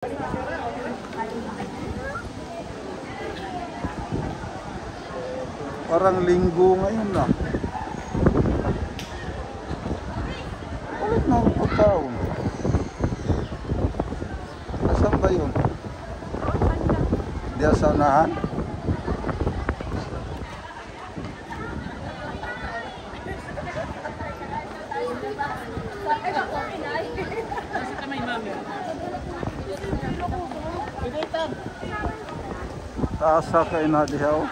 Parang linggo ngayon na. Ulit na ako pagkaon. Nasaan ba yun? Diyan sa unahan? Taasa kayo na dihaw.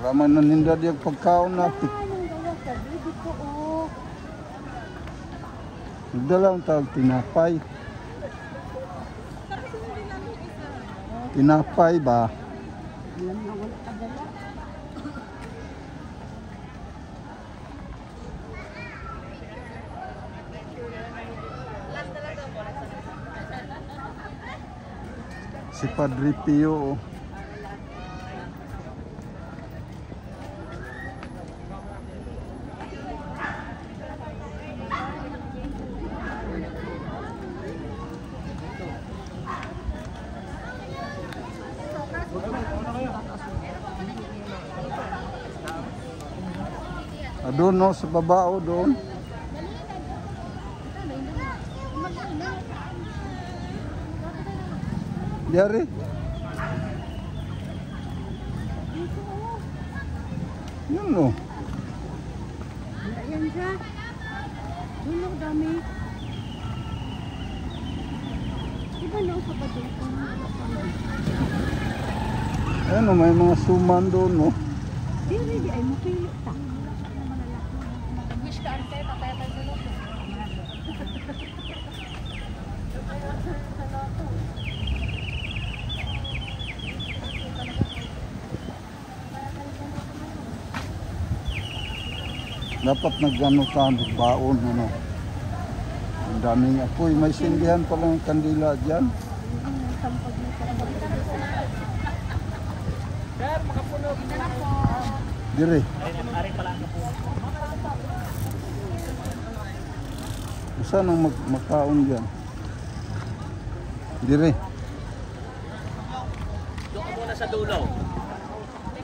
Raman naninda diyan pagkaon natin. Nagdala ang tawag tinapay. Tinapay ba? Si Padre Pio. Doon no, sa baba o doon. Diari. Yun no. Yan siya. Dulo dami. Iba na sa bato. Ano, may mga suman doon no. Di ay mapili ta. Wish ka ante, tatayatan sa loob. Dapat nagano ka, baon ano. Ang daming apoy, may sindihan pa lang ang kandila diyan. Sir, makapunog na po. Dire. Ari pala ang po. Saan ang makaon diyan? Dire. Doon ka muna sa dulo.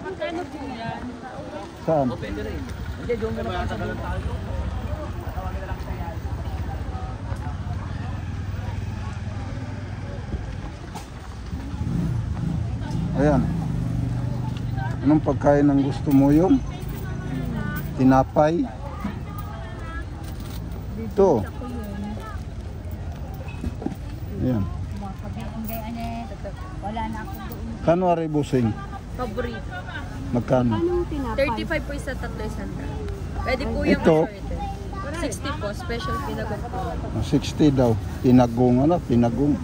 Magkano po yan? Saan? O pwede rin. Hindi, doon ka muna sa dulo. Ayan. Anong pagkain ang gusto mo yun? Tinapay? Ito. Ayan. Wala na ako doon. Kanwari busing? Paborito. Magkano? Anong tinapay? 35 po isa, tatlo isang. Pwede po yung Ito? 60 po, special pinagod po. 60 daw. Tinagong ano? Tinagong.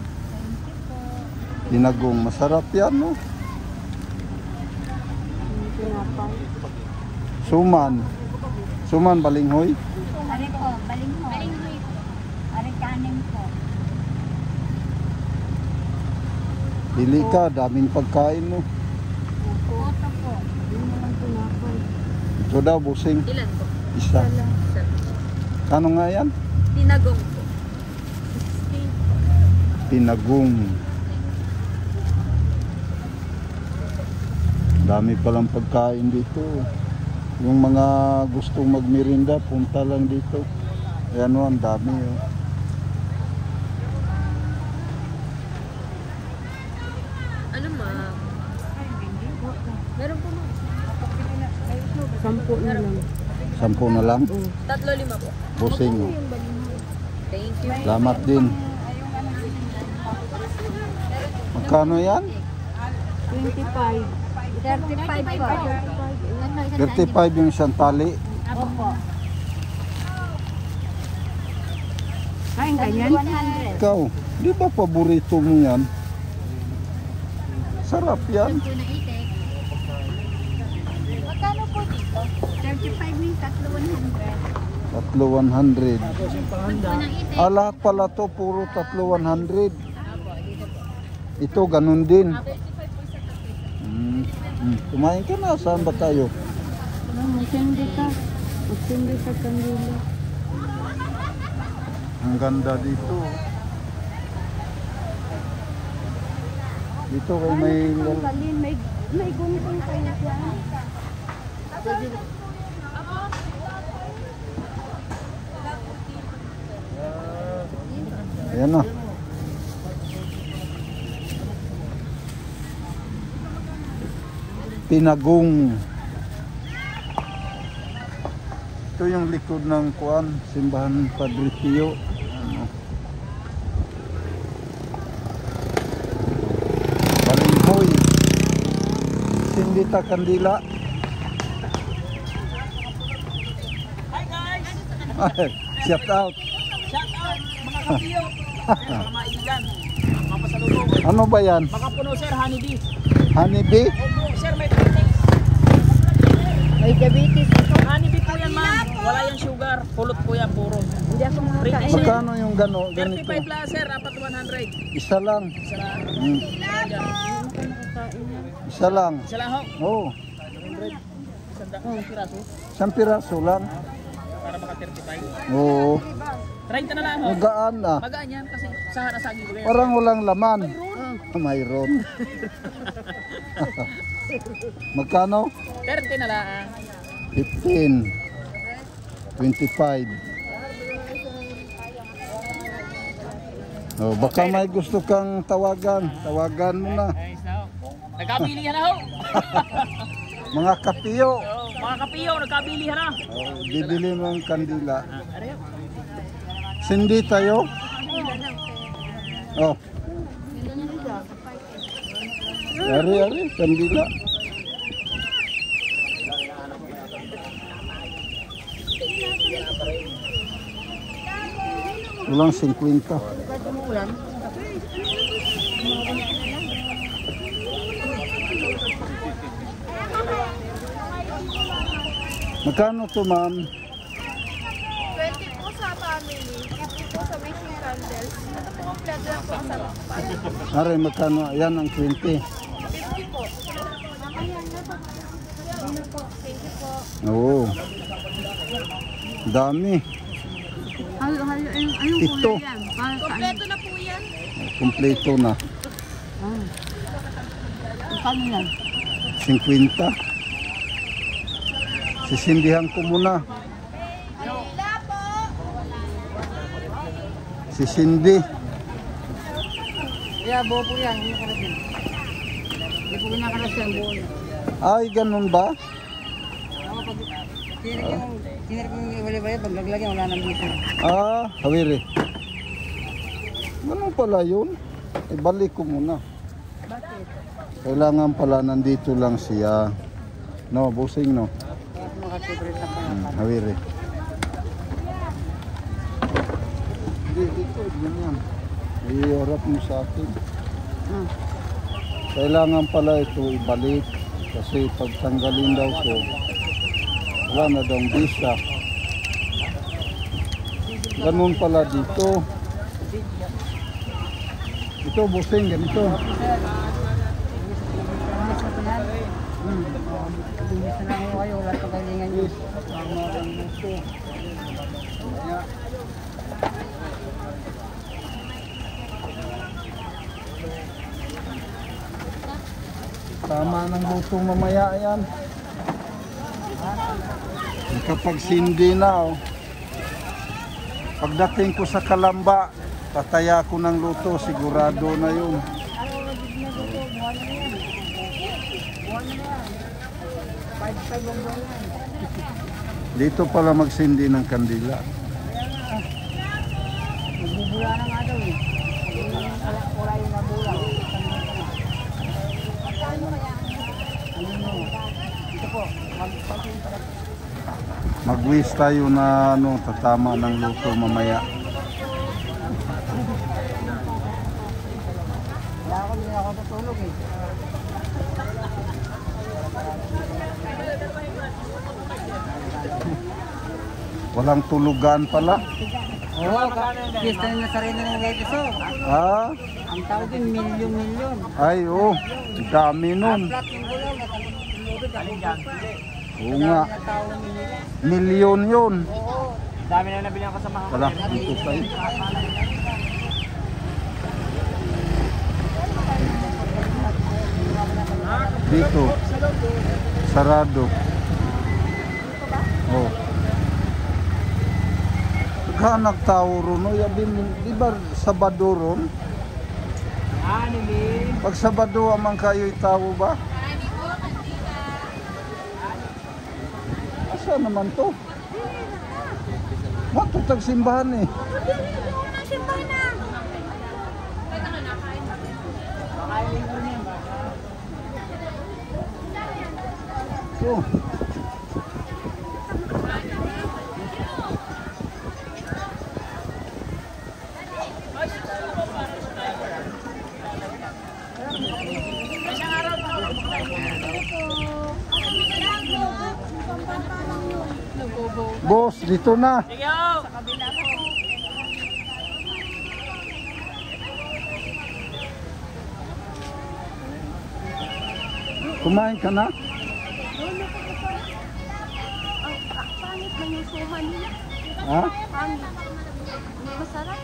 Tinagong. Masarap yan no? Tinapay. Suman. Suman balinghoy. Ari po, balinghoy. Balinghoy po. Ari kanin po. Pili ka. Daming pagkain mo. Oto po. Yun naman tinapay. Ito daw busing. Ilan po? Isa. Isa. Kano nga yan? Tinagong po. Tinagong. Dami palang pagkain dito. Yung mga gustong magmerinda, punta lang dito. Ayan o, ang dami o. Ano ma? Meron po ma? 10 na lang. 10 na lang. 3-5 po. Busing o. Thank you. Salamat din. Magkano yan? 25. 35 po. 35 yung isang tali. Opo. Kain ka yan? 100. Ikaw, di ba paborito mo yan? Sarap yan. Magkano po dito? 35 min, 3,100. 3,100. Ah, lahat pala to, puro 3,100. Ito, ganun din. Kumain ka na, saan ba tayo? Sindi ka. Hindi sa kandila. Ang ganda dito. Dito kay may... Balin, may gunting kayo dyan. Ayan na. Pinagong. Ito yung likod ng kuan, simbahan Padre Pio. Ano? Balinghoy. Sindita Kandila. Hi guys! Shout out. Shout out mga kapiyo! Mga maigan. Mapasalubong. Ano ba yan? Baka puno sir, honeybee. Honeybee? Opo, sir, may diabetes. May diabetes ito. Honeybee po yan ma'am. Wala yan sugar. Pulot po yan puro. Hindi ako makakain. Magkano yung ganito? 35 lang sir, apat 100. Isa lang. Isa lang. Hmm. Isa lang. Isa lang ho. Oh, 100. Piraso. isang piraso lang. Para maka 35. Oo. 30 na lang ho. Magaan ah. Magaan yan kasi sa harasagi ko yan. Parang walang laman. Mayroon. Magkano? 30 na lang. 15. 25. Oh, baka may gusto kang tawagan. Tawagan mo na. Ayos na ho. Nagkabilihan na ho. Mga kapiyo. Oh, mga kapiyo, nagkabilihan na. Oh, bibili mo ang kandila. Ano yun? Sindi tayo. Oh. Ari, kandila. Ulang 50. Magkano to, ma'am? 20 po sa family, 50 po sa wishing candles. Ito po kompleto lang po sa lakpan. Ari, magkano? Yan ang 20. 50 po. Thank you po. Oo. Dami. Anong Ito. kulay yan? Para saan? Kompleto na po yan. Kompleto na. Magkano yan? 50. Sisindihan ko muna. Manila po. Si Cindy. Yeah, buo po yan. Hindi nakarasin. Hindi po kinakarasin buo yan. Ay, ganun ba? Tinir ko yung wali-wali, pag naglagyan, wala nang dito. Ah, hawiri. Ganun pala yun. Ibalik ko muna. Bakit? Kailangan pala nandito lang siya. No, busing no. Makasibrate na po yan. Hawiri. Hindi, dito. Ganyan. Iharap mo sa akin. Kailangan pala ito ibalik. Kasi pag tanggalin daw ko, wala na daw bisa. Ganun pala dito. Ito, busing, ganito. Binis na lang kayo, wala pa galingan nyo. Tama rin ito. Kaya, tama ng luto mamaya yan. Kapag sindi na, oh. Pagdating ko sa Kalamba, tataya ko ng luto, sigurado na yun. Dito pala magsindi ng kandila. Nagbubula na nga daw eh. Wala yung nabula. Ito po, Mag-wish tayo na ano, tatama ng luto mamaya. wala ako, hindi ako tutulog eh. Walang tulugan pala. Oo, pista na sarili ng Gaitiso. Ah, Ang tawag din, milyon-milyon. ay oh, dami nun. Flat yung gulaw, natulog ako. Oo nga. Milyon yun. Dami na nabili ang kasama ko. Wala, dito tayo. Dito. Sarado. Oh. Naghanap tao ron, no? Di ba Sabado ron? Nili. Pag Sabado amang kayo'y tao ba? Asa naman to? Matutag simbahan eh. So, boss, dito na. Kumain ka na? Pangit na yung suha nila. Ha? Pangit. Masarap.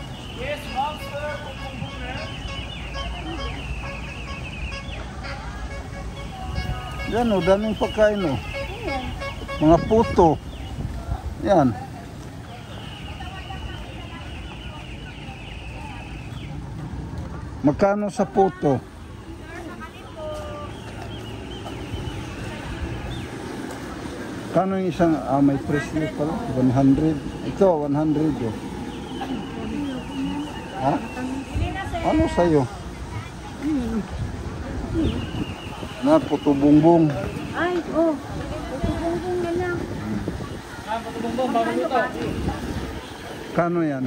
Yan o, daming pagkain o. Mga puto. Yan. Magkano sa puto? Kano yung isang, may presyo pala, 100. Ito, 100 oh. Ha? Ano sa'yo? Na, puto bongbong. Ay, oh. Tutubong na lang. Kano yan?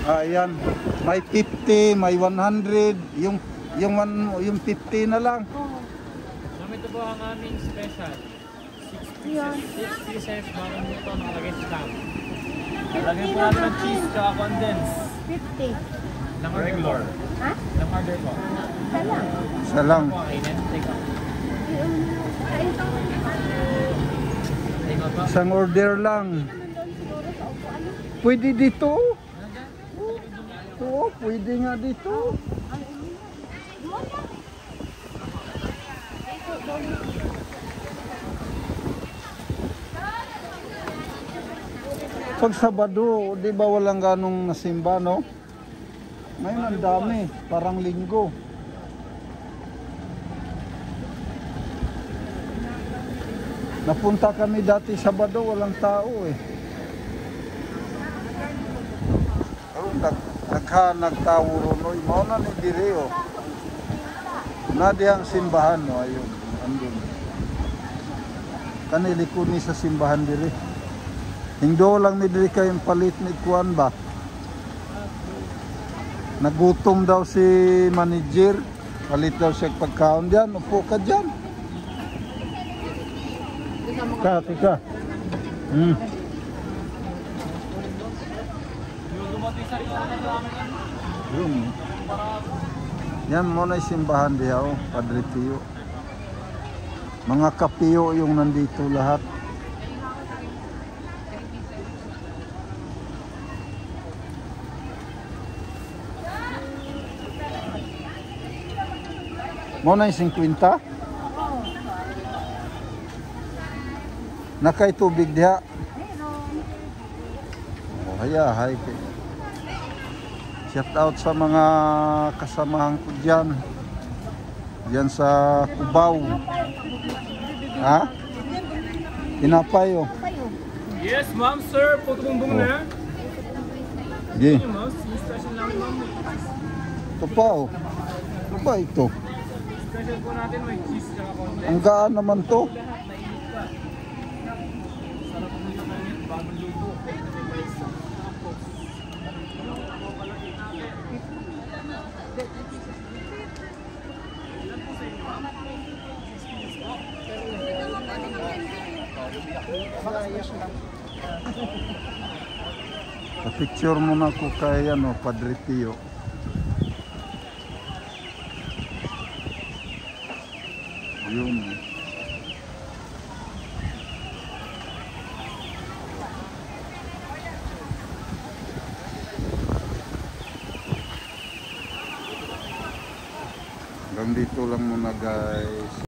Yan. May 50, may 100. Yung 50 na lang. Ito po ang aming special. 6 pieces, bagong luto, nakalagay sa stamp. Lagyan po natin ng cheese, tsaka condense. 50. Ng regular. Ha? Ng order po. Isa lang. Isa lang. Po, kainin. Take out. Kain ka. Take out po. Isang order lang. Pwede dito. Oo, pwede nga dito. Pag Sabado, di ba walang ganong nasimba, no? Ngayon ang dami, parang linggo. Napunta kami dati Sabado, walang tao eh. Nagtao ron, no? Mao na ni dire, oh. Nadiyang simbahan, no? Ayun, andun. Kaniliko ni sa simbahan dire. Hingdo lang ni diri kayong palit ni kuan ba? Nagutom daw si manager, palit daw siya pagkaon diyan, upo ka diyan. Tika. Yun. Yan muna yung simbahan diya, oh, Padre Pio. Mga kapiyo yung nandito lahat. Muna yung 50? Nakay tubig diha. Oh, hay. Shout out sa mga kasamahan ko dyan. Diyan sa Cubao. Ha? Tinapay oh. Yes, ma'am, sir. Puto bumbong na. Sige. Ma'am, special lang, ma'am. Ito pa oh. Ano ba ito? Special po natin, may cheese tsaka condense. Ang gaan naman to. Sarap po nito namin, bagong luto. Pa-picture muna ko kay ano, Padre Pio. Yun. Hanggang dito lang muna guys.